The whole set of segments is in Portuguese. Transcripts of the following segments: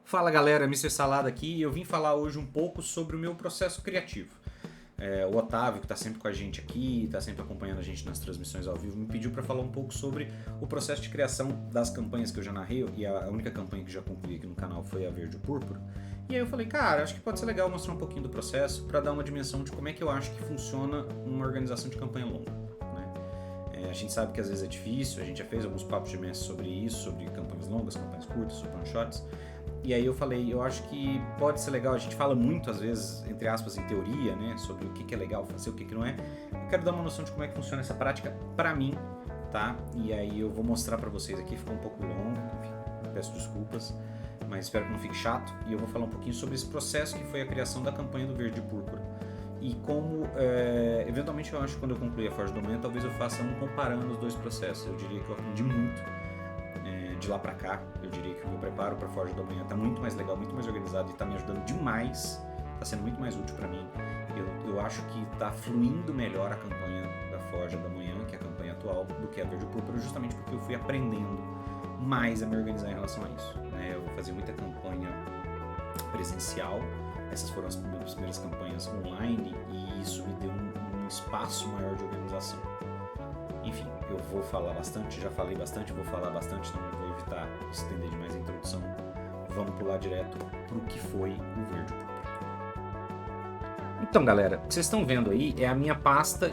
Fala galera, Mr. Salada aqui e eu vim falar hoje um pouco sobre o meu processo criativo. O Otávio, que está sempre com a gente aqui, está sempre acompanhando a gente nas transmissões ao vivo, me pediu para falar um pouco sobre o processo de criação das campanhas que eu já narrei, e a única campanha que já concluí aqui no canal foi a Verde e Púrpura. E aí eu falei, cara, acho que pode ser legal mostrar um pouquinho do processo para dar uma dimensão de como é que eu acho que funciona uma organização de campanha longa. A gente sabe que às vezes é difícil, a gente já fez alguns papos de mestre sobre isso, sobre campanhas longas, campanhas curtas, sobre one-shots. E aí eu falei, eu acho que pode ser legal, a gente fala muito às vezes, entre aspas, em teoria, né, sobre o que é legal fazer, o que não é. Eu quero dar uma noção de como é que funciona essa prática pra mim, tá? E aí eu vou mostrar pra vocês aqui, ficou um pouco longo, enfim, peço desculpas, mas espero que não fique chato. E eu vou falar um pouquinho sobre esse processo que foi a criação da campanha do Verde e Púrpura. E como, eventualmente eu acho que quando eu concluir a Forja do Amanhã, talvez eu faça um comparando os dois processos. Eu diria que eu aprendi muito de lá pra cá. Eu diria que o meu preparo pra Forja do Amanhã tá muito mais legal, muito mais organizado e tá me ajudando demais. Tá sendo muito mais útil pra mim. Eu acho que tá fluindo melhor a campanha da Forja do Amanhã, que é a campanha atual, do que a Verde e Púrpura, justamente porque eu fui aprendendo mais a me organizar em relação a isso. Eu vou fazer muita campanha presencial. Essas foram as primeiras campanhas online e isso me deu um espaço maior de organização. Enfim, eu vou falar bastante, já falei bastante, vou falar bastante, então vou evitar estender demais a introdução. Vamos pular direto para o que foi o Verde Púrpura. Então, galera, o que vocês estão vendo aí é a minha pasta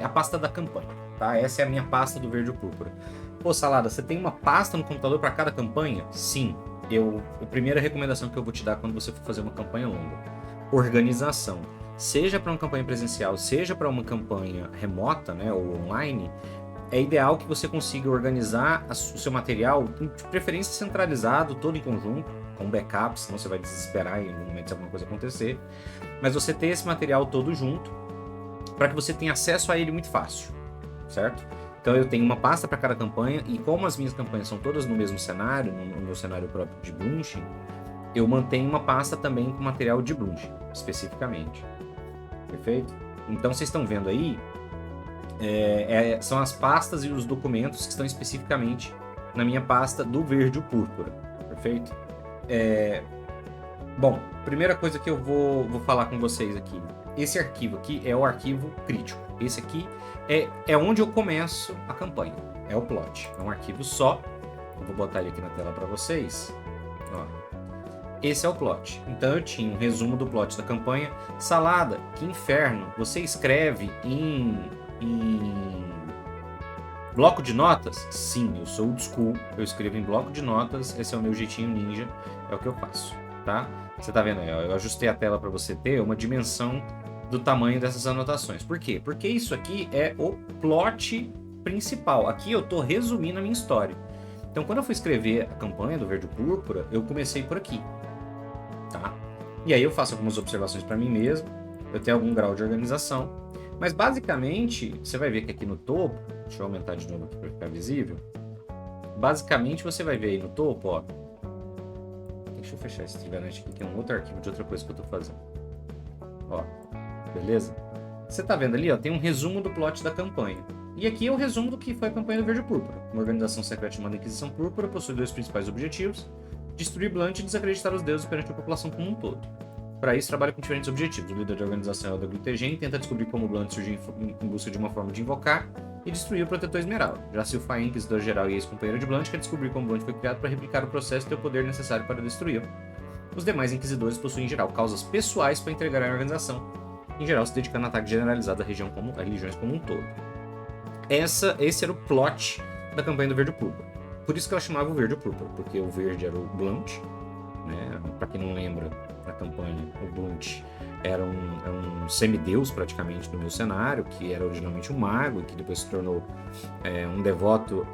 a pasta da campanha, tá? Essa é a minha pasta do Púrpura. Pô, Salada, você tem uma pasta no computador para cada campanha? Sim. A primeira recomendação que eu vou te dar quando você for fazer uma campanha longa: organização. Seja para uma campanha presencial, seja para uma campanha remota, né, ou online, é ideal que você consiga organizar o seu material, de preferência centralizado, todo em conjunto, com backup, senão você vai desesperar em algum momento se alguma coisa acontecer. Mas você ter esse material todo junto, para que você tenha acesso a ele muito fácil, certo? Então eu tenho uma pasta para cada campanha, e como as minhas campanhas são todas no mesmo cenário, no meu cenário próprio de Bloomshin, eu mantenho uma pasta também com material de Bloomshin, especificamente. Perfeito? Então vocês estão vendo aí, são as pastas e os documentos que estão especificamente na minha pasta do Verde e Púrpura. Perfeito? Bom, primeira coisa que eu vou falar com vocês aqui. Esse arquivo aqui é o arquivo crítico. Esse aqui é onde eu começo a campanha. É o plot. É um arquivo só. Eu vou botar ele aqui na tela para vocês. Ó. Esse é o plot. Então eu tinha um resumo do plot da campanha. Salada, que inferno. Você escreve em bloco de notas? Sim, eu sou old school. Eu escrevo em bloco de notas. Esse é o meu jeitinho ninja. É o que eu faço, tá? Você tá vendo aí? Eu ajustei a tela para você ter uma dimensão do tamanho dessas anotações. Por quê? Porque isso aqui é o plot principal. Aqui eu tô resumindo a minha história. Então, quando eu fui escrever a campanha do Verde e Púrpura, eu comecei por aqui, tá? E aí eu faço algumas observações para mim mesmo, eu tenho algum grau de organização, mas basicamente, você vai ver que aqui no topo, deixa eu aumentar de novo aqui para ficar visível, basicamente você vai ver aí no topo, ó, deixa eu fechar esse triganete aqui, que é um outro arquivo de outra coisa que eu tô fazendo, ó. Beleza? Você tá vendo ali, ó, tem um resumo do plot da campanha. E aqui é o resumo do que foi a campanha do Verde e Púrpura. Uma organização secreta chamada Inquisição Púrpura possui dois principais objetivos: destruir Blunt e desacreditar os deuses perante a população como um todo. Para isso, trabalha com diferentes objetivos. O líder da organização é o da Glittergen, tenta descobrir como o Blunt surgiu em busca de uma forma de invocar e destruir o Protetor Esmeralda. Já Silfaen, Inquisidor Geral e ex-companheiro de Blunt, quer descobrir como Blunt foi criado para replicar o processo e ter o poder necessário para destruí-lo. Os demais Inquisidores possuem, em geral, causas pessoais para entregar a organização, em geral se dedicando a ataque generalizado a religiões como um todo. Esse era o plot da campanha do Verde e Púrpura. Por isso que ela chamava o Verde e Púrpura, porque o verde era o Blunt, né? Para quem não lembra, na campanha, o Blunt era um semideus praticamente no meu cenário, que era originalmente um mago e que depois se tornou um devoto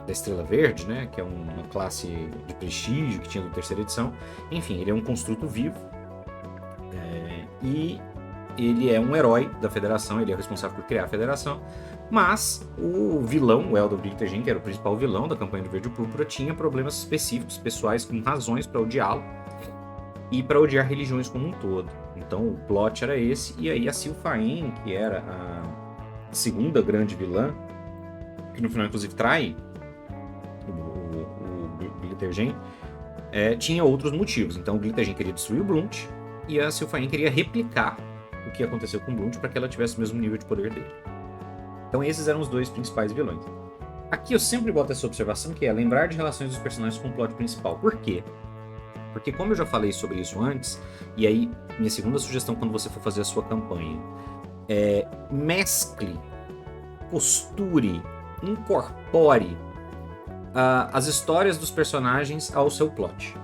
da Estrela Verde, né? Que é uma classe de prestígio que tinha da terceira edição. Enfim, ele é um construto vivo. E ele é um herói da Federação, ele é responsável por criar a Federação, mas o vilão, o Eldor Glittergen, que era o principal vilão da campanha do Verde e Púrpura, tinha problemas específicos, pessoais, com razões para odiá-lo e para odiar religiões como um todo. Então o plot era esse, e aí a Silfaen, que era a segunda grande vilã, que no final inclusive trai o Glittergen, tinha outros motivos. Então o Glittergen queria destruir o Blunt e a Sylphiane queria replicar o que aconteceu com o Blunt para que ela tivesse o mesmo nível de poder dele. Então esses eram os dois principais vilões. Aqui eu sempre boto essa observação, que é lembrar de relações dos personagens com o plot principal. Por quê? Porque como eu já falei sobre isso antes, e aí minha segunda sugestão quando você for fazer a sua campanha, mescle, costure, incorpore as histórias dos personagens ao seu plot.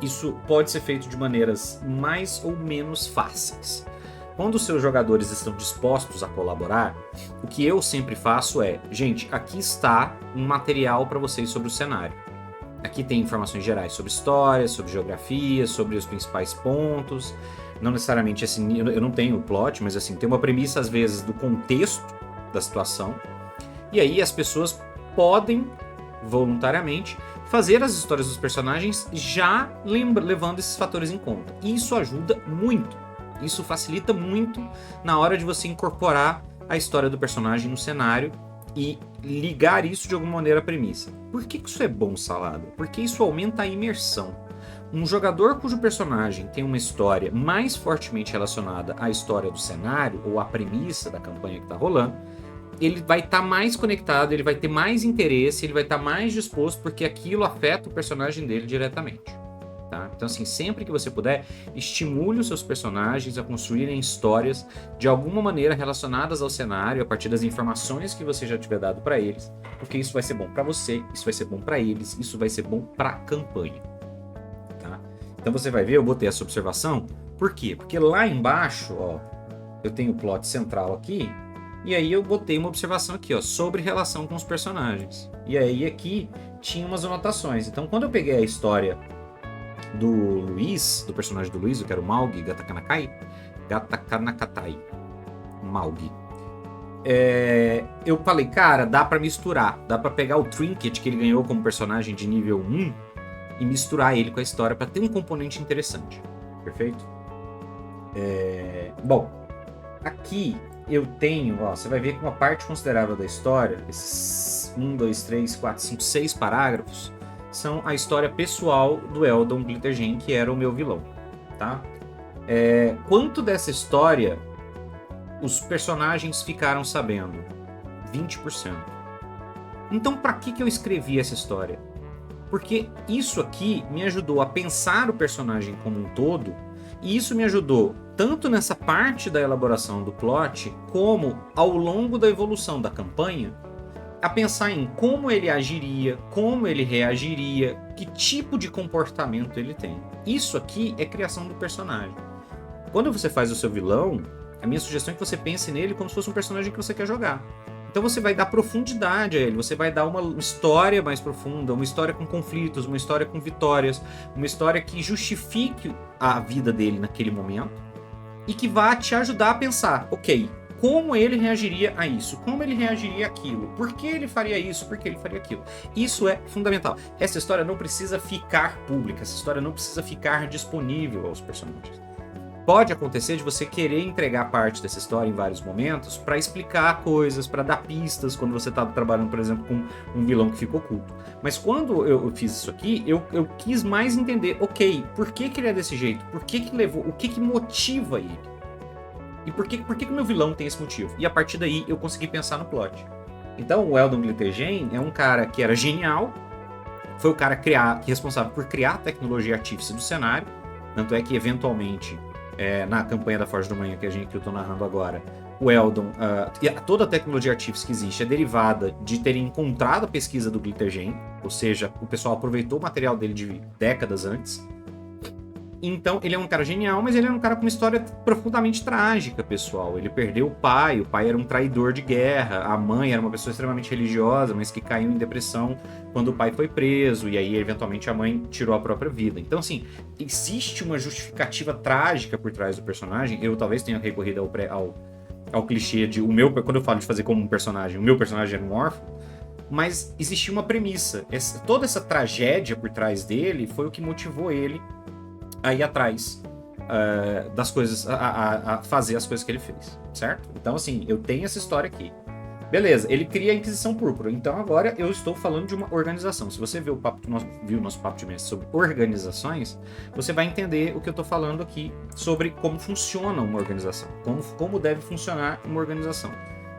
Isso pode ser feito de maneiras mais ou menos fáceis. Quando os seus jogadores estão dispostos a colaborar, o que eu sempre faço é, gente, aqui está um material para vocês sobre o cenário. Aqui tem informações gerais sobre história, sobre geografia, sobre os principais pontos. Não necessariamente assim, eu não tenho o plot, mas assim, tem uma premissa às vezes do contexto da situação. E aí as pessoas podem voluntariamente fazer as histórias dos personagens já levando esses fatores em conta. E isso ajuda muito. Isso facilita muito na hora de você incorporar a história do personagem no cenário e ligar isso de alguma maneira à premissa. Por que isso é bom, Salada? Porque isso aumenta a imersão. Um jogador cujo personagem tem uma história mais fortemente relacionada à história do cenário ou à premissa da campanha que está rolando, ele vai estar mais conectado, ele vai ter mais interesse, ele vai estar mais disposto, porque aquilo afeta o personagem dele diretamente. Tá? Então, assim, sempre que você puder, estimule os seus personagens a construírem histórias de alguma maneira relacionadas ao cenário, a partir das informações que você já tiver dado para eles, porque isso vai ser bom para você, isso vai ser bom para eles, isso vai ser bom para a campanha. Tá? Então você vai ver, eu botei essa observação, por quê? Porque lá embaixo, ó, eu tenho o plot central aqui, e aí eu botei uma observação aqui, ó, sobre relação com os personagens. E aí aqui tinha umas anotações. Então quando eu peguei a história do Luiz, do personagem do Luiz, eu quero Maugi Gatakanakatai, Maugi. Eu falei, cara, dá pra misturar, dá pra pegar o Trinket que ele ganhou como personagem de nível 1 e misturar ele com a história pra ter um componente interessante. Perfeito? Bom, aqui eu tenho, ó, você vai ver que uma parte considerável da história, esses 1, 2, 3, 4, 5, 6 parágrafos, são a história pessoal do Eldon Glittergen, que era o meu vilão, tá? Quanto dessa história os personagens ficaram sabendo? 20%. Então, para que eu escrevi essa história? Porque isso aqui me ajudou a pensar o personagem como um todo, e isso me ajudou tanto nessa parte da elaboração do plot, como ao longo da evolução da campanha, a pensar em como ele agiria, como ele reagiria, que tipo de comportamento ele tem. Isso aqui é criação do personagem. Quando você faz o seu vilão, a minha sugestão é que você pense nele como se fosse um personagem que você quer jogar. Então você vai dar profundidade a ele, você vai dar uma história mais profunda, uma história com conflitos, uma história com vitórias, uma história que justifique a vida dele naquele momento e que vá te ajudar a pensar, ok, como ele reagiria a isso, como ele reagiria àquilo, por que ele faria isso, por que ele faria aquilo. Isso é fundamental. Essa história não precisa ficar pública, essa história não precisa ficar disponível aos personagens. Pode acontecer de você querer entregar parte dessa história em vários momentos para explicar coisas, para dar pistas quando você está trabalhando, por exemplo, com um vilão que ficou oculto. Mas quando eu fiz isso aqui, eu quis mais entender, ok, por que ele é desse jeito? Por que levou? O que motiva ele? E por que o meu vilão tem esse motivo? E a partir daí eu consegui pensar no plot. Então o Eldon Glittergen é um cara que era genial, foi o cara responsável por criar a tecnologia artífice do cenário, tanto é que eventualmente na campanha da Forja do Manhã que eu estou narrando agora, o Eldon, toda a tecnologia artífice que existe é derivada de terem encontrado a pesquisa do Glittergen, ou seja, o pessoal aproveitou o material dele de décadas antes. Então ele é um cara genial, mas ele é um cara com uma história profundamente trágica, pessoal. Ele perdeu o pai era um traidor de guerra, a mãe era uma pessoa extremamente religiosa, mas que caiu em depressão quando o pai foi preso, e aí eventualmente a mãe tirou a própria vida. Então assim, existe uma justificativa trágica por trás do personagem. Eu talvez tenha recorrido ao clichê de quando eu falo de fazer como um personagem, o meu personagem era um órfão, mas existia uma premissa. Toda essa tragédia por trás dele foi o que motivou ele a ir atrás das coisas, a fazer as coisas que ele fez, certo? Então, assim, eu tenho essa história aqui. Beleza, ele cria a Inquisição Púrpura. Então agora eu estou falando de uma organização. Se você viu o nosso papo de mestre sobre organizações, você vai entender o que eu estou falando aqui sobre como funciona uma organização, como deve funcionar uma organização.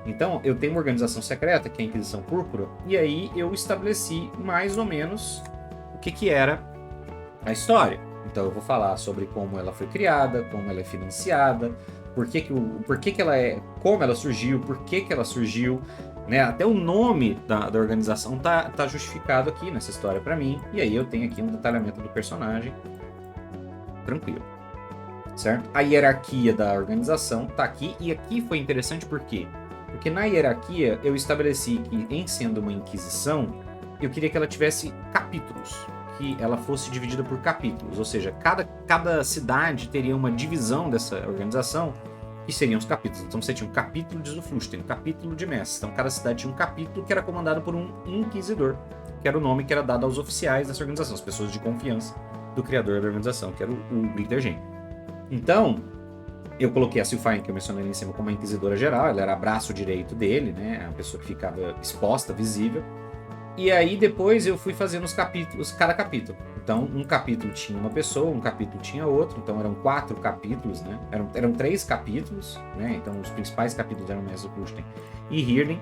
Então, eu tenho uma organização secreta, que é a Inquisição Púrpura, e aí eu estabeleci mais ou menos o que era a história. Então eu vou falar sobre como ela foi criada, como ela é financiada, por que ela é, como ela surgiu, por que ela surgiu, né? Até o nome da organização tá justificado aqui nessa história para mim, e aí eu tenho aqui um detalhamento do personagem, tranquilo, certo? A hierarquia da organização tá aqui, e aqui foi interessante por quê? Porque na hierarquia eu estabeleci que, em sendo uma inquisição, eu queria que ela tivesse capítulos, que ela fosse dividida por capítulos, ou seja, cada cidade teria uma divisão dessa organização, que seriam os capítulos. Então você tinha um capítulo de Zuflusten, um capítulo de Mestres. Então cada cidade tinha um capítulo que era comandado por um inquisidor, que era o nome que era dado aos oficiais dessa organização, as pessoas de confiança do criador da organização, que era o Glittergen. Então, eu coloquei a Sylvain, que eu mencionei ali em cima, como uma inquisidora geral, ela era braço direito dele, né, a pessoa que ficava exposta, visível. E aí depois eu fui fazendo os capítulos, cada capítulo. Então um capítulo tinha uma pessoa, um capítulo tinha outro, então eram 4 capítulos, né? Eram 3 capítulos, né? Então os principais capítulos eram Mesoplusten e Hyrden.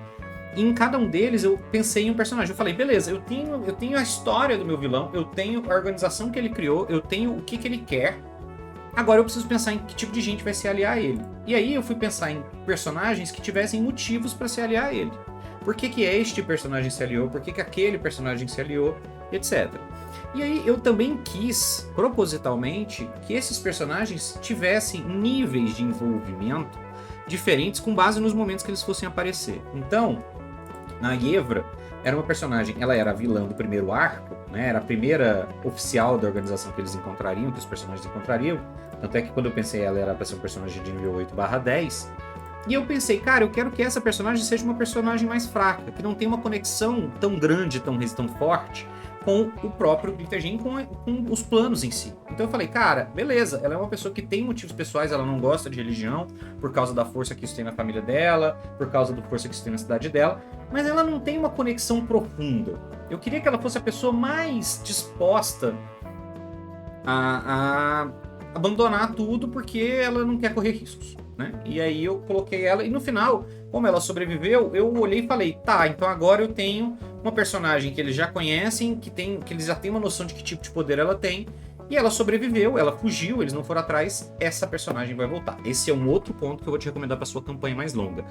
E em cada um deles eu pensei em um personagem. Eu falei, beleza, eu tenho a história do meu vilão, eu tenho a organização que ele criou, eu tenho o que ele quer. Agora eu preciso pensar em que tipo de gente vai se aliar a ele. E aí eu fui pensar em personagens que tivessem motivos para se aliar a ele. Por que este personagem se aliou, por que aquele personagem se aliou, etc. E aí eu também quis, propositalmente, que esses personagens tivessem níveis de envolvimento diferentes com base nos momentos que eles fossem aparecer. Então, a Yevra era uma personagem, ela era a vilã do primeiro arco, né? Era a primeira oficial da organização que eles encontrariam, que os personagens encontrariam. Tanto é que quando eu pensei ela era para ser um personagem de nível 8/10, e eu pensei, cara, eu quero que essa personagem seja uma personagem mais fraca, que não tenha uma conexão tão grande, tão forte com o próprio Glittergen, com os planos em si. Então eu falei, cara, beleza, ela é uma pessoa que tem motivos pessoais, ela não gosta de religião, por causa da força que isso tem na família dela, por causa da força que isso tem na cidade dela, mas ela não tem uma conexão profunda. Eu queria que ela fosse a pessoa mais disposta a abandonar tudo porque ela não quer correr riscos, né? E aí eu coloquei ela, e no final, como ela sobreviveu, eu olhei e falei, tá, então agora eu tenho uma personagem que eles já conhecem, que eles já têm uma noção de que tipo de poder ela tem, e ela sobreviveu, ela fugiu, eles não foram atrás, essa personagem vai voltar. Esse é um outro ponto que eu vou te recomendar para sua campanha mais longa.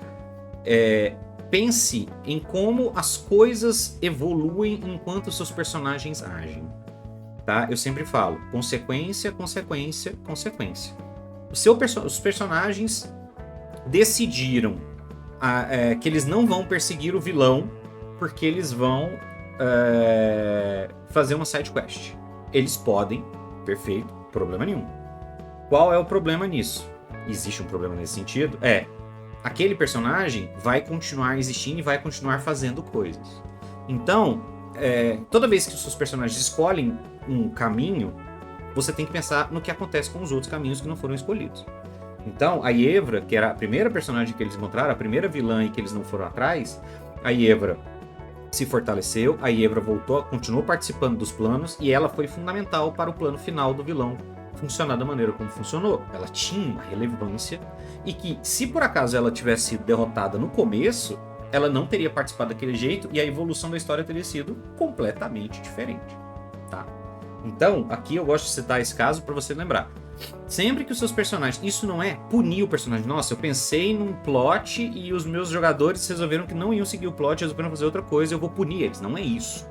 Pense em como as coisas evoluem enquanto seus personagens agem. Tá? Eu sempre falo, consequência, consequência, consequência. Os personagens decidiram que eles não vão perseguir o vilão porque eles vão fazer uma side quest. Eles podem, perfeito, problema nenhum. Qual é o problema nisso? Existe um problema nesse sentido? Aquele personagem vai continuar existindo e vai continuar fazendo coisas. Então, toda vez que os seus personagens escolhem um caminho, você tem que pensar no que acontece com os outros caminhos que não foram escolhidos. Então, a Yevra, que era a primeira personagem que eles encontraram, a primeira vilã e que eles não foram atrás, a Yevra se fortaleceu, a Yevra continuou participando dos planos e ela foi fundamental para o plano final do vilão funcionar da maneira como funcionou. Ela tinha uma relevância e que, se por acaso ela tivesse sido derrotada no começo, ela não teria participado daquele jeito e a evolução da história teria sido completamente diferente, tá? Então, aqui eu gosto de citar esse caso para você lembrar. Sempre que os seus personagens... Isso não é punir o personagem. Nossa, eu pensei num plot e os meus jogadores resolveram que não iam seguir o plot, resolveram fazer outra coisa, eu vou punir eles. Não é isso.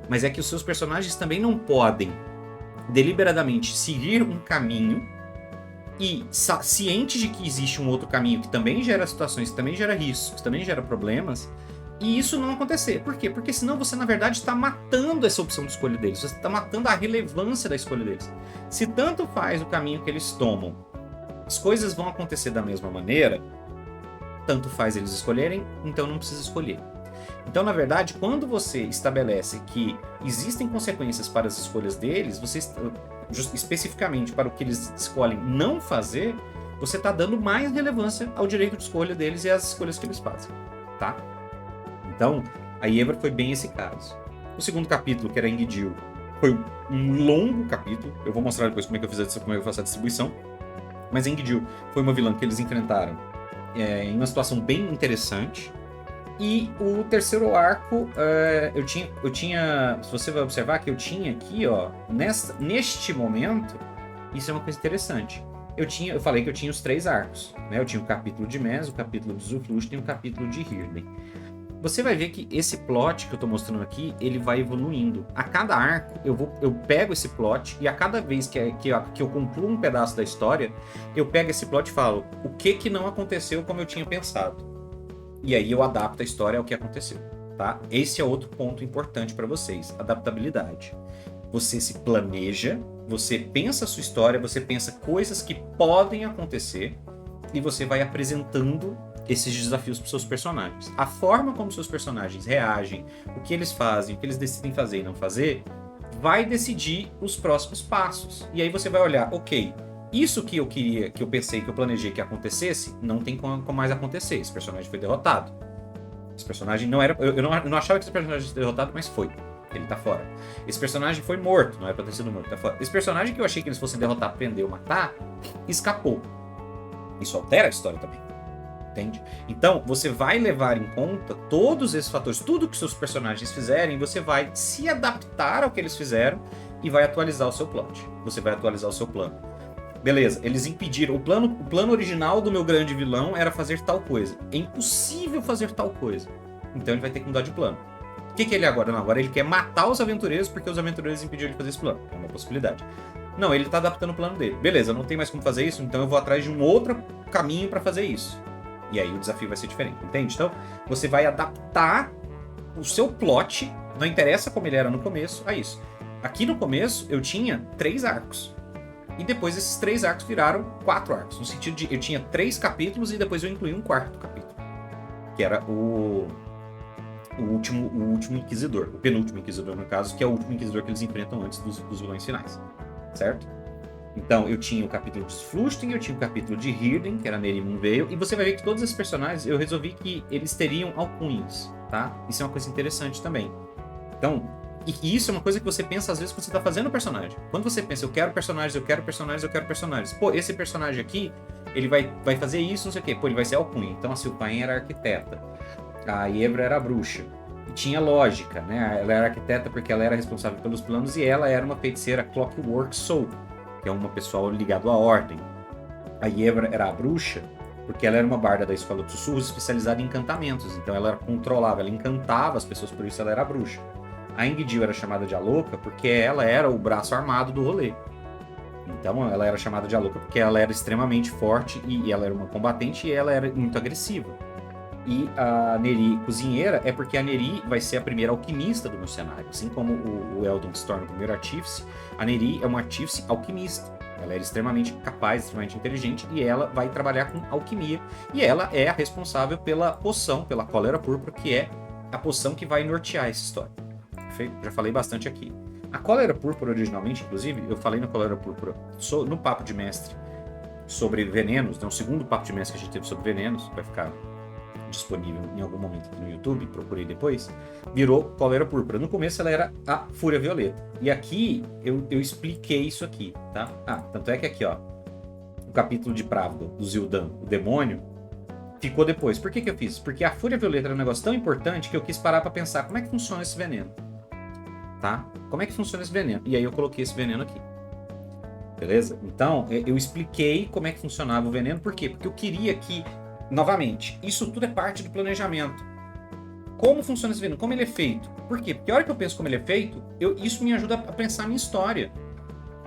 Mas é que os seus personagens também não podem deliberadamente seguir um caminho e, cientes de que existe um outro caminho que também gera situações, que também gera riscos, que também gera problemas, e isso não acontecer. Por quê? Porque senão você, na verdade, está matando essa opção de escolha deles. Você está matando a relevância da escolha deles. Se tanto faz o caminho que eles tomam, as coisas vão acontecer da mesma maneira, tanto faz eles escolherem, então não precisa escolher. Então, na verdade, quando você estabelece que existem consequências para as escolhas deles, você, especificamente para o que eles escolhem não fazer, você está dando mais relevância ao direito de escolha deles e às escolhas que eles fazem, tá? Então, a Yennefer foi bem esse caso. O segundo capítulo, que era Engadil, foi um longo capítulo. Eu vou mostrar depois como é que eu faço a distribuição. Mas Engadil foi uma vilã que eles enfrentaram em uma situação bem interessante. E o terceiro arco, eu tinha, se você vai observar que eu tinha aqui, ó, neste momento, isso é uma coisa interessante. Eu falei que eu tinha os 3 arcos, né? Eu tinha o capítulo de Mez, o capítulo de Zuflucht e o capítulo de Hírden. Você vai ver que esse plot que eu tô mostrando aqui, ele vai evoluindo. A cada arco, eu pego esse plot e a cada vez que eu concluo um pedaço da história, eu pego esse plot e falo o que não aconteceu como eu tinha pensado. E aí eu adapto a história ao que aconteceu, tá? Esse é outro ponto importante para vocês, adaptabilidade. Você se planeja, você pensa a sua história, você pensa coisas que podem acontecer e você vai apresentando esses desafios para seus personagens. A forma como seus personagens reagem, o que eles fazem, o que eles decidem fazer e não fazer, vai decidir os próximos passos. E aí você vai olhar, ok, isso que eu queria, que eu pensei, que eu planejei que acontecesse, não tem como mais acontecer. Esse personagem foi derrotado. Esse personagem não era... Eu não achava que esse personagem fosse derrotado, mas foi. Ele tá fora. Esse personagem foi morto, não era pra ter sido morto, tá fora. Esse personagem que eu achei que eles fossem derrotar, prender ou matar, escapou. Isso altera a história também. Entende? Então, você vai levar em conta todos esses fatores, tudo que seus personagens fizerem, você vai se adaptar ao que eles fizeram e vai atualizar o seu plot. Você vai atualizar o seu plano. Beleza, eles impediram. O plano original do meu grande vilão era fazer tal coisa. É impossível fazer tal coisa. Então ele vai ter que mudar de plano. O que ele é agora? Não, agora ele quer matar os aventureiros porque os aventureiros impediram ele de fazer esse plano. É uma possibilidade. Não, ele tá adaptando o plano dele. Beleza, não tem mais como fazer isso, então eu vou atrás de um outro caminho para fazer isso. E aí o desafio vai ser diferente, entende? Então você vai adaptar o seu plot, não interessa como ele era no começo, a isso. Aqui no começo eu tinha 3 arcos. E depois esses 3 arcos viraram 4 arcos. No sentido de eu tinha 3 capítulos e depois eu incluí um 4º capítulo. Que era o último Inquisidor. O penúltimo Inquisidor, no caso, que é o último Inquisidor que eles enfrentam antes dos vilões finais. Certo? Então eu tinha o capítulo de Fluchten, eu tinha o capítulo de Hírden, que era Neri Moonveil. E você vai ver que todos esses personagens eu resolvi que eles teriam alcunhas. Tá? Isso é uma coisa interessante também. Então... E isso é uma coisa que você pensa às vezes quando você tá fazendo o personagem. Quando você pensa, eu quero personagens, eu quero personagens, eu quero personagens. Pô, esse personagem aqui, ele vai fazer isso, não sei o quê. Pô, ele vai ser alcunha. Então a Sylvain era a arquiteta. A Yennefer era a bruxa. E tinha lógica, né? Ela era arquiteta porque ela era responsável pelos planos e ela era uma feiticeira Clockwork Soul, que é uma pessoa ligada à ordem. A Yennefer era a bruxa porque ela era uma barda da Escola dos Sussurros especializada em encantamentos. Então ela controlava, ela encantava as pessoas, por isso ela era a bruxa. A Engadil era chamada de A Louca porque ela era o braço armado do rolê. Então ela era chamada de A Louca porque ela era extremamente forte e ela era uma combatente e ela era muito agressiva. E a Neri cozinheira é porque a Neri vai ser a primeira alquimista do meu cenário. Assim como o Eldon se torna o primeiro artífice, a Neri é uma artífice alquimista. Ela era extremamente capaz, extremamente inteligente e ela vai trabalhar com alquimia. E ela é a responsável pela poção, pela cólera púrpura, que é a poção que vai nortear essa história. Já falei bastante aqui. A cólera púrpura, originalmente, inclusive, eu falei na cólera púrpura no papo de mestre sobre venenos, né, o segundo papo de mestre que a gente teve sobre venenos, vai ficar disponível em algum momento aqui no YouTube, procurei depois, virou cólera púrpura. No começo ela era a fúria violeta. E aqui eu expliquei isso aqui, tá? Tanto é que aqui, ó, o capítulo de Pravda, do Zildan, o demônio, ficou depois. Por que eu fiz? Porque a fúria violeta era um negócio tão importante que eu quis parar pra pensar como é que funciona esse veneno. Tá? Como é que funciona esse veneno? E aí eu coloquei esse veneno aqui. Beleza? Então, eu expliquei como é que funcionava o veneno. Por quê? Porque eu queria que, novamente, isso tudo é parte do planejamento. Como funciona esse veneno? Como ele é feito? Por quê? Porque a hora que eu penso como ele é feito, isso me ajuda a pensar a minha história.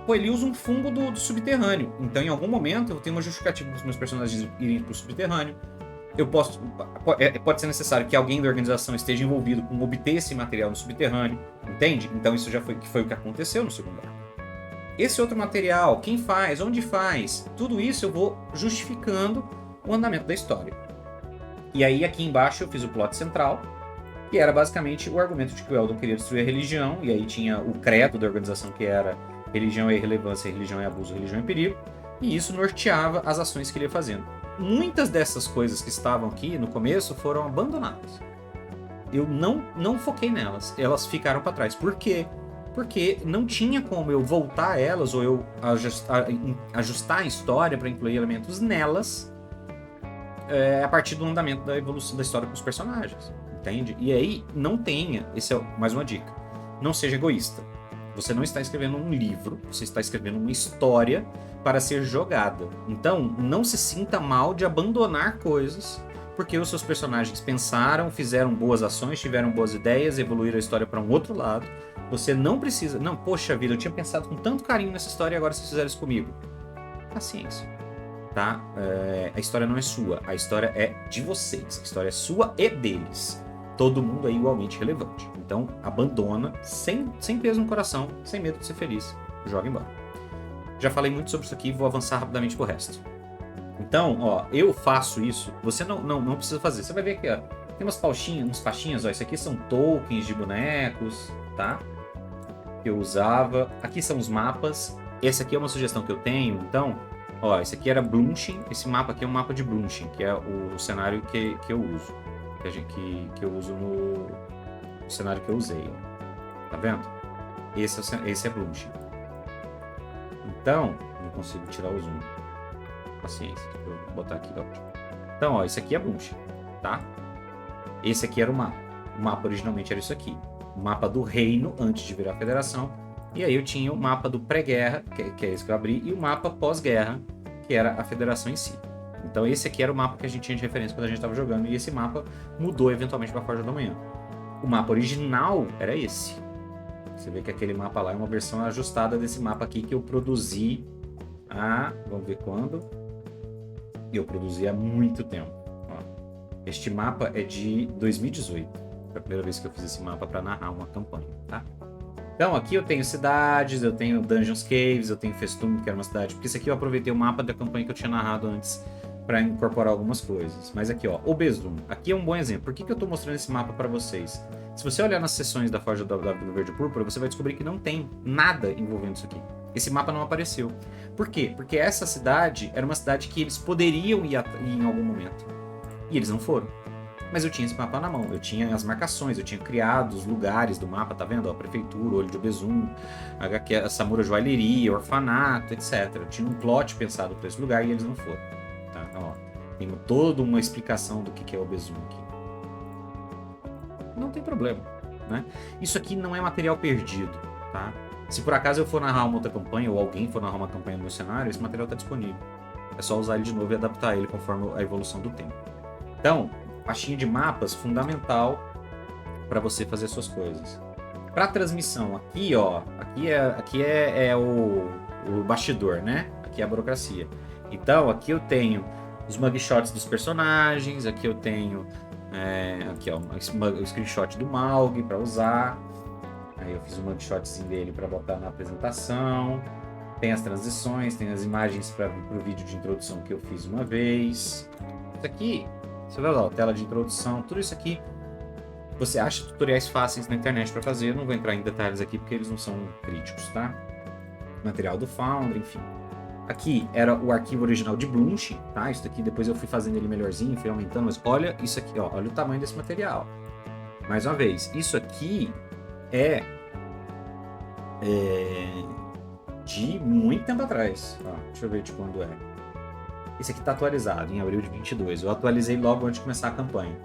Pô, ele usa um fungo do subterrâneo. Então, em algum momento, eu tenho uma justificativa dos meus personagens irem pro subterrâneo. Pode ser necessário que alguém da organização esteja envolvido com obter esse material no subterrâneo, entende? Então isso já foi o que aconteceu no segundo arco. Esse outro material, quem faz, onde faz, tudo isso eu vou justificando o andamento da história. E aí aqui embaixo eu fiz o plot central, que era basicamente o argumento de que o Eldon queria destruir a religião, e aí tinha o credo da organização que era religião é irrelevância, religião é abuso, religião é perigo, e isso norteava as ações que ele ia fazendo. Muitas dessas coisas que estavam aqui no começo foram abandonadas. eu não foquei nelas. Elas ficaram para trás. Por quê? Porque não tinha como eu voltar elas ou eu ajustar a história para incluir elementos nelas a partir do andamento da evolução da história com os personagens. Entende? E aí, não tenha... Esse é mais uma dica. Não seja egoísta. Você não está escrevendo um livro, você está escrevendo uma história para ser jogada. Então, não se sinta mal de abandonar coisas, porque os seus personagens pensaram, fizeram boas ações, tiveram boas ideias, evoluíram a história para um outro lado. Você não precisa... Não, poxa vida, eu tinha pensado com tanto carinho nessa história e agora vocês fizeram isso comigo. Paciência. Tá? A história não é sua, a história é de vocês. A história é sua e deles. Todo mundo é igualmente relevante. Então, abandona, sem peso no coração, sem medo de ser feliz. Joga embora. Já falei muito sobre isso aqui, vou avançar rapidamente pro resto. Então, ó, eu faço isso, você não precisa fazer. Você vai ver aqui, ó, tem umas pastinhas, ó, isso aqui são tokens de bonecos, tá? Que eu usava. Aqui são os mapas. Esse aqui é uma sugestão que eu tenho, então, ó, esse aqui era Blunshin, esse mapa aqui é um mapa de Blunshin, que é o cenário que eu uso. Que eu uso no cenário que eu usei. Tá vendo? Esse é Blunshin. Então, não consigo tirar o zoom. Paciência, vou botar aqui. Então, ó, esse aqui é Blunshin, tá? Esse aqui era o mapa. O mapa originalmente era isso aqui. O mapa do reino antes de virar a federação. E aí eu tinha o mapa do pré-guerra, que é esse que eu abri, e o mapa pós-guerra, que era a federação em si. Então esse aqui era o mapa que a gente tinha de referência quando a gente estava jogando, e esse mapa mudou eventualmente para a Forja da Manhã. O mapa original era esse. Você vê que aquele mapa lá é uma versão ajustada desse mapa aqui que eu produzi vamos ver quando. Eu produzi há muito tempo. Ó, este mapa é de 2018. Foi a primeira vez que eu fiz esse mapa para narrar uma campanha, tá? Então aqui eu tenho cidades, eu tenho Dungeons Caves, eu tenho Festum, que era uma cidade. Porque esse aqui eu aproveitei o mapa da campanha que eu tinha narrado antes para incorporar algumas coisas. Mas aqui, ó, Obezum. Aqui é um bom exemplo. Por que eu estou mostrando esse mapa para vocês? Se você olhar nas sessões da Forja do Verde Púrpura, você vai descobrir que não tem nada envolvendo isso aqui. Esse mapa não apareceu. Por quê? Porque essa cidade era uma cidade que eles poderiam ir em algum momento. E eles não foram. Mas eu tinha esse mapa na mão, eu tinha as marcações, eu tinha criado os lugares do mapa, tá vendo? Ó, prefeitura, Olho de Obezum, a Samura Joalheria, orfanato, etc. Eu tinha um plot pensado para esse lugar e eles não foram. Tá? Então, ó, tem toda uma explicação do que é Obezum aqui. Não tem problema, né? Isso aqui não é material perdido, tá? Se por acaso eu for narrar uma outra campanha, ou alguém for narrar uma campanha no meu cenário, esse material está disponível. É só usar ele de novo e adaptar ele conforme a evolução do tempo. Então, pastinha de mapas, fundamental para você fazer suas coisas. Para transmissão, aqui ó, aqui é o bastidor, né? Aqui é a burocracia. Então, aqui eu tenho os mugshots dos personagens, aqui eu tenho aqui ó, o screenshot do Maug para usar. Aí eu fiz um mugshotzinho dele para botar na apresentação. Tem as transições, tem as imagens para o vídeo de introdução que eu fiz uma vez. Isso aqui, você vai lá, tela de introdução, tudo isso aqui. Você acha tutoriais fáceis na internet para fazer. Eu não vou entrar em detalhes aqui porque eles não são críticos, tá? Material do Foundry, enfim. Aqui era o arquivo original de Blunshin, tá? Isso aqui depois eu fui fazendo ele melhorzinho, fui aumentando, mas olha isso aqui, ó, olha o tamanho desse material. Mais uma vez, isso aqui é de muito tempo atrás. Ó, deixa eu ver de quando é. Esse aqui tá atualizado, em abril de 22. Eu atualizei logo antes de começar a campanha.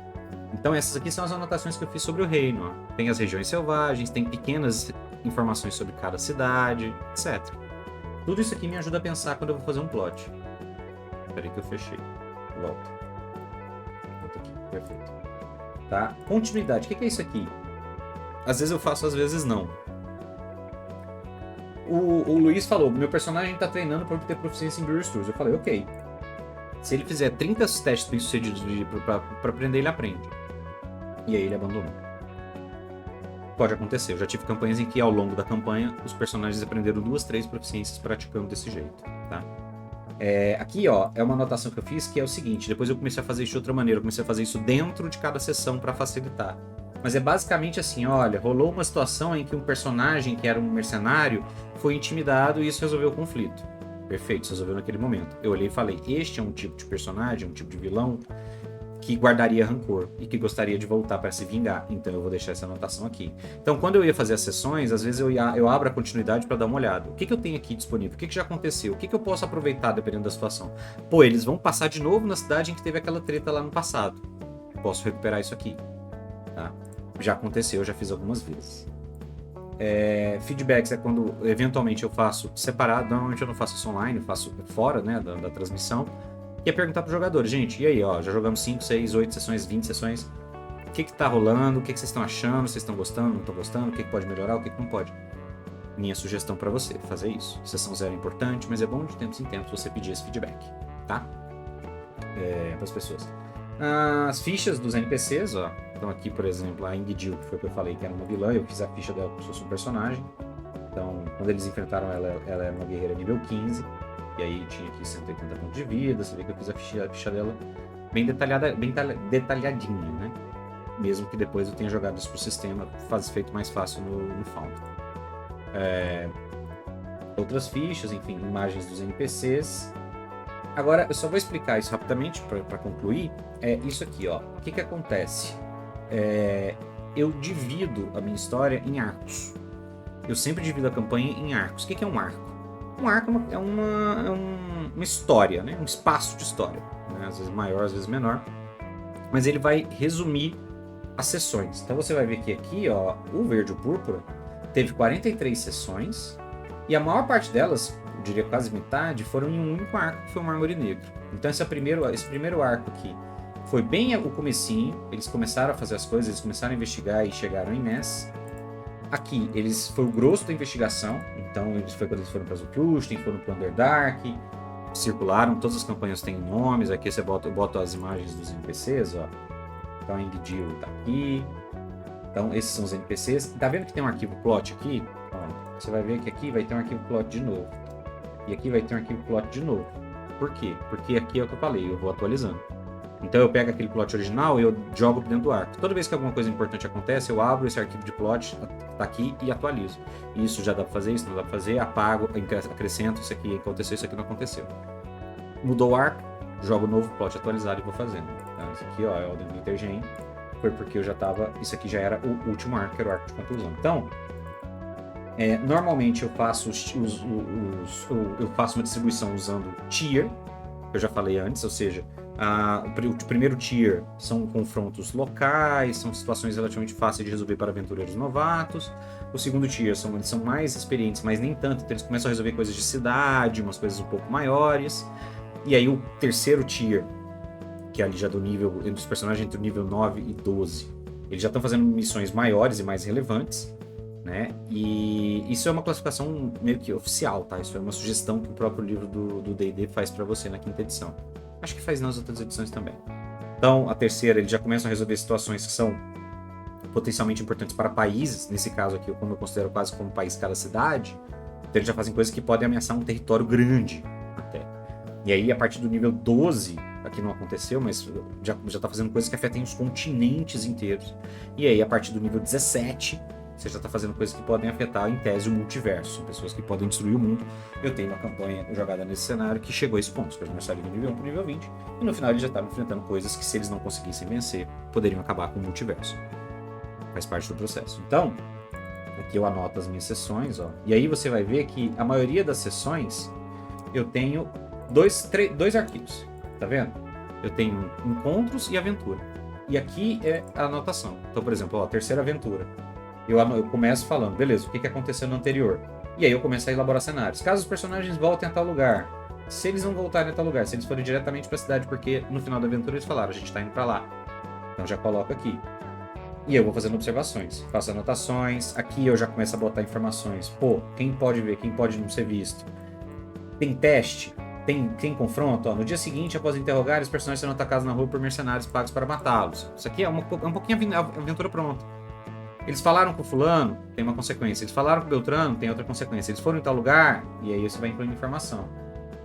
Então essas aqui são as anotações que eu fiz sobre o reino. Ó. Tem as regiões selvagens, tem pequenas informações sobre cada cidade, etc. Tudo isso aqui me ajuda a pensar quando eu vou fazer um plot. Espera aí que eu fechei. Volta. Volta aqui, perfeito. Tá? Continuidade, o que é isso aqui? Às vezes eu faço, às vezes não. O Luiz falou, meu personagem tá treinando para obter proficiência em Bureau Tools. Eu falei, ok. Se ele fizer 30 testes bem-sucedidos para aprender, ele aprende. E aí ele abandonou. Pode acontecer. Eu já tive campanhas em que, ao longo da campanha, os personagens aprenderam 2, 3 proficiências praticando desse jeito, tá? Aqui, ó, é uma anotação que eu fiz que é o seguinte. Depois eu comecei a fazer isso de outra maneira. Eu comecei a fazer isso dentro de cada sessão para facilitar. Mas é basicamente assim, olha, rolou uma situação em que um personagem, que era um mercenário, foi intimidado e isso resolveu o conflito. Perfeito, isso resolveu naquele momento. Eu olhei e falei, este é um tipo de personagem, um tipo de vilão que guardaria rancor e que gostaria de voltar para se vingar. Então eu vou deixar essa anotação aqui. Então quando eu ia fazer as sessões, às vezes eu abro a continuidade para dar uma olhada. O que eu tenho aqui disponível? O que já aconteceu? O que eu posso aproveitar dependendo da situação? Pô, eles vão passar de novo na cidade em que teve aquela treta lá no passado. Posso recuperar isso aqui. Tá? Já aconteceu, já fiz algumas vezes. Feedbacks é quando eventualmente eu faço separado. Normalmente eu não faço isso online, eu faço fora, né, da transmissão. E é perguntar pro jogador, gente, e aí, ó, já jogamos 5, 6, 8 sessões, 20 sessões. O que tá rolando? O que vocês estão achando? Vocês estão gostando? Não estão gostando? O que pode melhorar? O que não pode? Minha sugestão para você, fazer isso. Sessão 0 é importante, mas é bom de tempos em tempos você pedir esse feedback, tá? Para as pessoas. As fichas dos NPCs, ó. Então aqui, por exemplo, a Ingdil, que foi o que eu falei que era uma vilã, eu fiz a ficha dela como se fosse um personagem. Então, quando eles enfrentaram ela, ela era uma guerreira nível 15. E aí tinha aqui 180 pontos de vida. Você vê que eu fiz a ficha dela bem detalhada, bem detalhadinha, né? Mesmo que depois eu tenha jogado isso pro sistema, feito mais fácil no Found. Outras fichas, enfim, imagens dos NPCs. Agora, eu só vou explicar isso rapidamente para concluir. É isso aqui, ó. O que acontece? Eu divido a minha história em arcos. Eu sempre divido a campanha em arcos. O que é um arco? Um arco é uma história, né? Um espaço de história, né? Às vezes maior, às vezes menor, mas ele vai resumir as sessões. Então você vai ver que aqui, ó, o Verde e o Púrpura teve 43 sessões e a maior parte delas, eu diria quase metade, foram em um único arco, que foi o Mármore Negro. Então esse primeiro arco aqui foi bem o comecinho, eles começaram a fazer as coisas, eles começaram a investigar e chegaram em Ness. Aqui, foi o grosso da investigação, então quando eles foram para Zuklusten, foram para Underdark, circularam, todas as campanhas têm nomes, aqui eu boto as imagens dos NPCs, ó. Então a Ingdil tá aqui, então esses são os NPCs. Tá vendo que tem um arquivo plot aqui? Ó, você vai ver que aqui vai ter um arquivo plot de novo, e aqui vai ter um arquivo plot de novo. Por quê? Porque aqui é o que eu falei, eu vou atualizando. Então eu pego aquele plot original e eu jogo dentro do arco. Toda vez que alguma coisa importante acontece, eu abro esse arquivo de plot, tá aqui, e atualizo. Isso já dá pra fazer, isso não dá pra fazer, apago, acrescento, isso aqui aconteceu, isso aqui não aconteceu. Mudou o arco, jogo novo plot atualizado e vou fazendo. Então, isso aqui, ó, é o Elden Wintergem. Foi porque eu já tava... Isso aqui já era o último arco, que era o arco de conclusão. Então, normalmente eu faço eu faço uma distribuição usando tier, que eu já falei antes, ou seja... o primeiro tier são confrontos locais, são situações relativamente fáceis de resolver para aventureiros novatos. O segundo tier eles são mais experientes, mas nem tanto, então eles começam a resolver coisas de cidade, umas coisas um pouco maiores. E aí o terceiro tier, que é ali já do nível, entre os personagens entre o nível 9 e 12, eles já estão fazendo missões maiores e mais relevantes, né? E isso é uma classificação meio que oficial, tá? Isso é uma sugestão que o próprio livro do D&D faz para você na 5ª edição. Acho que faz nas outras edições também. Então, a terceira, eles já começam a resolver situações que são potencialmente importantes para países. Nesse caso aqui, como eu considero quase como país cada cidade. Então, eles já fazem coisas que podem ameaçar um território grande até. E aí, a partir do nível 12, aqui não aconteceu, mas já tá fazendo coisas que afetem os continentes inteiros. E aí, a partir do nível 17... você já está fazendo coisas que podem afetar, em tese, o multiverso. São pessoas que podem destruir o mundo. Eu tenho uma campanha jogada nesse cenário que chegou a esse ponto. Que eu começaria do nível 1 para o nível 20. E no final eles já estavam enfrentando coisas que, se eles não conseguissem vencer, poderiam acabar com o multiverso. Faz parte do processo. Então, aqui eu anoto as minhas sessões. Ó, e aí você vai ver que a maioria das sessões eu tenho dois arquivos. Tá vendo? Eu tenho encontros e aventura. E aqui é a anotação. Então, por exemplo, ó, a terceira aventura. Eu começo falando, beleza, o que aconteceu no anterior? E aí eu começo a elaborar cenários. Caso os personagens voltem a tal lugar, se eles não voltarem a tal lugar, se eles forem diretamente pra cidade, porque no final da aventura eles falaram, a gente tá indo pra lá. Então já coloco aqui. E eu vou fazendo observações, faço anotações. Aqui eu já começo a botar informações. Pô, quem pode ver, quem pode não ser visto. Tem teste, tem confronto. Ó, no dia seguinte, após interrogar, os personagens serão atacados na rua por mercenários pagos para matá-los. Isso aqui é um pouquinho a aventura pronta. Eles falaram com o fulano, tem uma consequência. Eles falaram com o Beltrano, tem outra consequência. Eles foram em tal lugar, e aí você vai incluindo informação.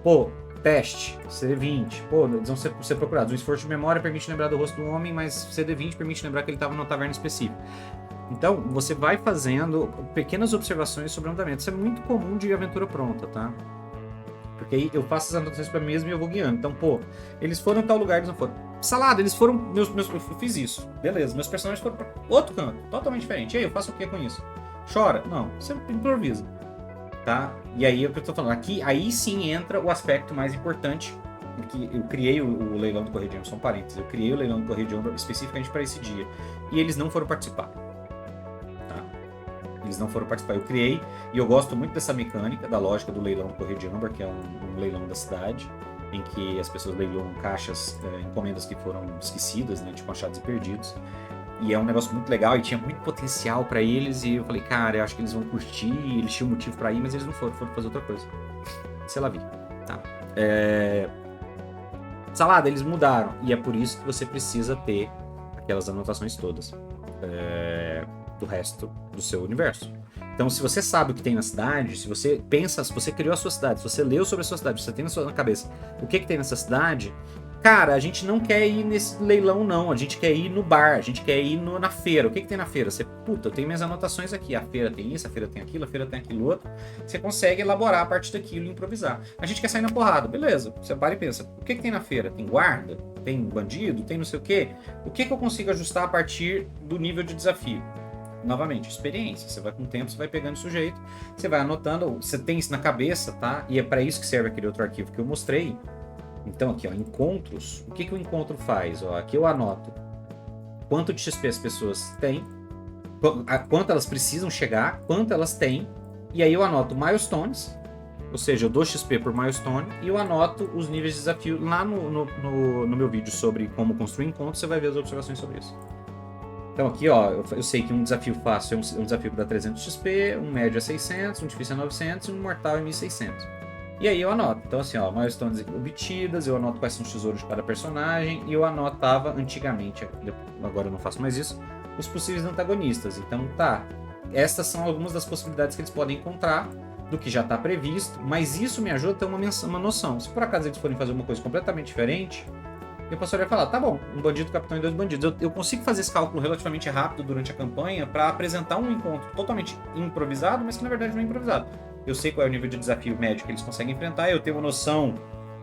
Pô, teste, CD20. Pô, eles vão ser procurados. Um esforço de memória permite lembrar do rosto do homem, mas CD20 permite lembrar que ele estava numa taverna específica. Então, você vai fazendo pequenas observações sobre o andamento. Isso é muito comum de aventura pronta, tá? Porque aí eu faço as anotações pra mim mesmo e eu vou guiando. Então, pô, eles foram em tal lugar, eles não foram. Salada, eles foram. Eu fiz isso. Beleza, meus personagens foram pra outro canto, totalmente diferente. E aí, eu faço o que com isso? Chora? Não, você improvisa. Tá? E aí é o que eu tô falando. Aqui, aí sim entra o aspecto mais importante. Que eu criei o leilão do Correio de Ombro, são parênteses. Eu criei o leilão do Correio de Ombro especificamente para esse dia. E eles não foram participar. Tá? Eles não foram participar. Eu criei, e eu gosto muito dessa mecânica, da lógica do leilão do Correio de Ombro, que é um leilão da cidade, em que as pessoas leiloam caixas, encomendas que foram esquecidas, né, tipo achados e perdidos. E é um negócio muito legal e tinha muito potencial pra eles. E eu falei, cara, eu acho que eles vão curtir. Eles tinham motivo pra ir, mas eles não foram fazer outra coisa. Sei lá, vi. Tá. Salada, eles mudaram. E é por isso que você precisa ter aquelas anotações todas do resto do seu universo. Então, se você sabe o que tem na cidade, se você pensa, se você criou a sua cidade, se você leu sobre a sua cidade, se você tem na cabeça o que tem nessa cidade, cara, a gente não quer ir nesse leilão, não. A gente quer ir no bar, a gente quer ir na feira. O que tem na feira? Você, puta, eu tenho minhas anotações aqui. A feira tem isso, a feira tem aquilo, a feira tem aquilo outro. Você consegue elaborar a partir daquilo e improvisar. A gente quer sair na porrada, beleza. Você para e pensa, o que tem na feira? Tem guarda? Tem bandido? Tem não sei o quê? O que eu consigo ajustar a partir do nível de desafio? Novamente, experiência. Você vai com o tempo, você vai pegando o sujeito, você vai anotando, você tem isso na cabeça, tá? E é para isso que serve aquele outro arquivo que eu mostrei. Então aqui, ó, encontros. O que o encontro faz? Ó, aqui eu anoto quanto de XP as pessoas têm, quanto elas precisam chegar, quanto elas têm, e aí eu anoto milestones, ou seja, eu dou XP por milestone, e eu anoto os níveis de desafio. Lá no meu vídeo sobre como construir encontros, você vai ver as observações sobre isso. Então aqui, ó, eu sei que um desafio fácil é um desafio que dá 300 XP, um médio é 600, um difícil é 900 e um mortal é 1600. E aí eu anoto. Então assim, ó, milestones obtidas, eu anoto quais são os tesouros de cada personagem, e eu anotava antigamente, agora eu não faço mais isso, os possíveis antagonistas. Então tá, estas são algumas das possibilidades que eles podem encontrar do que já está previsto, mas isso me ajuda a ter uma noção. Se por acaso eles forem fazer uma coisa completamente diferente, eu posso olhar e falar, tá bom, um bandido, capitão e 2 bandidos. Eu consigo fazer esse cálculo relativamente rápido durante a campanha para apresentar um encontro totalmente improvisado, mas que na verdade não é improvisado. Eu sei qual é o nível de desafio médio que eles conseguem enfrentar, eu tenho uma noção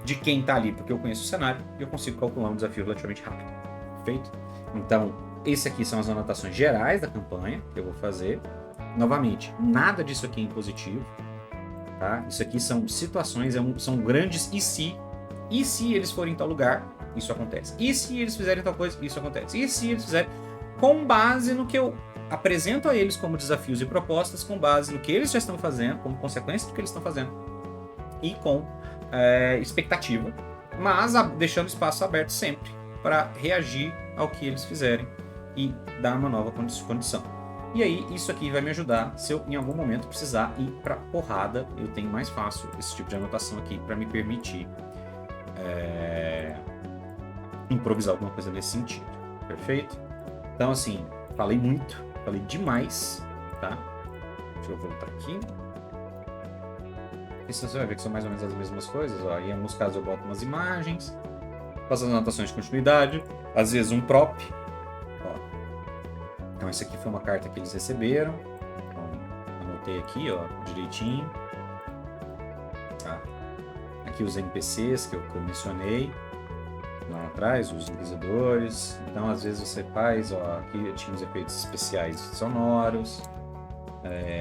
de quem tá ali, porque eu conheço o cenário, e eu consigo calcular um desafio relativamente rápido. Perfeito? Então, esse aqui são as anotações gerais da campanha que eu vou fazer. Novamente, nada disso aqui é impositivo. Tá? Isso aqui são situações, são grandes e se eles forem em tal lugar, isso acontece. E se eles fizerem tal coisa, isso acontece. E se eles fizerem, com base no que eu apresento a eles como desafios e propostas, com base no que eles já estão fazendo, como consequência do que eles estão fazendo, e com expectativa, mas deixando espaço aberto sempre para reagir ao que eles fizerem e dar uma nova condição. E aí, isso aqui vai me ajudar, se eu em algum momento precisar ir pra porrada, eu tenho mais fácil esse tipo de anotação aqui para me permitir improvisar alguma coisa nesse sentido. Perfeito? Então, assim, falei demais, tá? Deixa eu voltar aqui. Isso você vai ver que são mais ou menos as mesmas coisas, ó. E em alguns casos eu boto umas imagens, faço as anotações de continuidade, às vezes um prop. Então essa aqui foi uma carta que eles receberam. Então, anotei aqui, ó, direitinho. Tá. Aqui os NPCs que eu mencionei lá atrás, os inquisidores. Então às vezes você faz, ó, aqui tinha os efeitos especiais sonoros.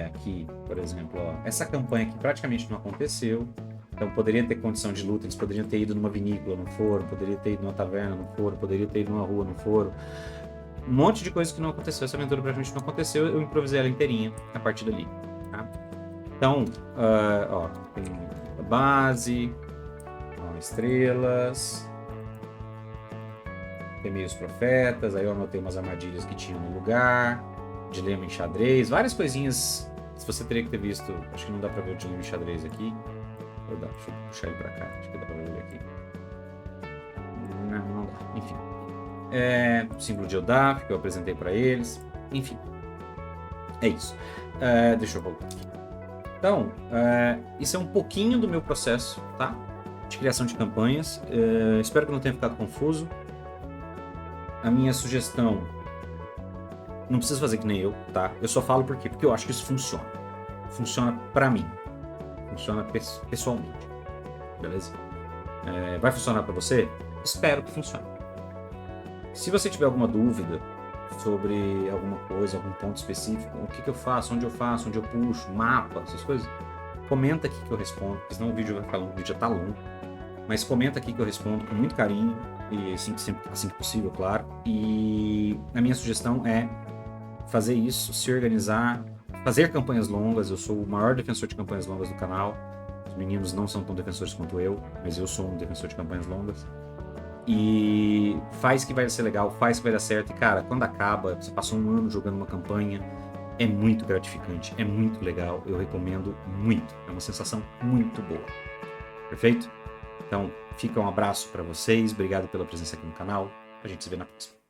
Aqui, por exemplo, ó, essa campanha aqui praticamente não aconteceu. Então poderia ter condição de luta, eles poderiam ter ido numa vinícola, não foram, poderia ter ido numa taverna, não foram, poderia ter ido numa rua, não foram. Um monte de coisa que não aconteceu, essa aventura praticamente não aconteceu, eu improvisei ela inteirinha a partir dali. Tá? Então, ó, tem a base, ó, estrelas, tem meios profetas, aí eu anotei umas armadilhas que tinham no lugar, dilema em xadrez, várias coisinhas. Se você teria que ter visto, acho que não dá pra ver o dilema em xadrez aqui. Ou dá, deixa eu puxar ele pra cá, acho que dá pra ver aqui. Não dá, enfim. Símbolo de Eldaf, que eu apresentei para eles. Enfim, é isso. Deixa eu voltar aqui. Então, isso é um pouquinho do meu processo, tá? De criação de campanhas. Espero que não tenha ficado confuso. A minha sugestão, não precisa fazer que nem eu, tá? Eu só falo por quê? Porque eu acho que isso funciona. Funciona para mim. Funciona pessoalmente. beleza? Vai funcionar para você? Espero que funcione. Se você tiver alguma dúvida sobre alguma coisa, algum ponto específico, o que eu faço, onde eu puxo, mapa, essas coisas, comenta aqui que eu respondo, porque senão o vídeo vai ficar longo, o vídeo já tá longo. Mas comenta aqui que eu respondo com muito carinho, e assim que possível, claro. E a minha sugestão é fazer isso, se organizar, fazer campanhas longas. Eu sou o maior defensor de campanhas longas do canal. Os meninos não são tão defensores quanto eu, mas eu sou um defensor de campanhas longas. E faz que vai ser legal, faz que vai dar certo. E cara, quando acaba, você passou um ano jogando uma campanha, é muito gratificante, é muito legal. Eu recomendo muito, é uma sensação muito boa. Perfeito? Então, fica um abraço para vocês, obrigado pela presença aqui no canal. A gente se vê na próxima.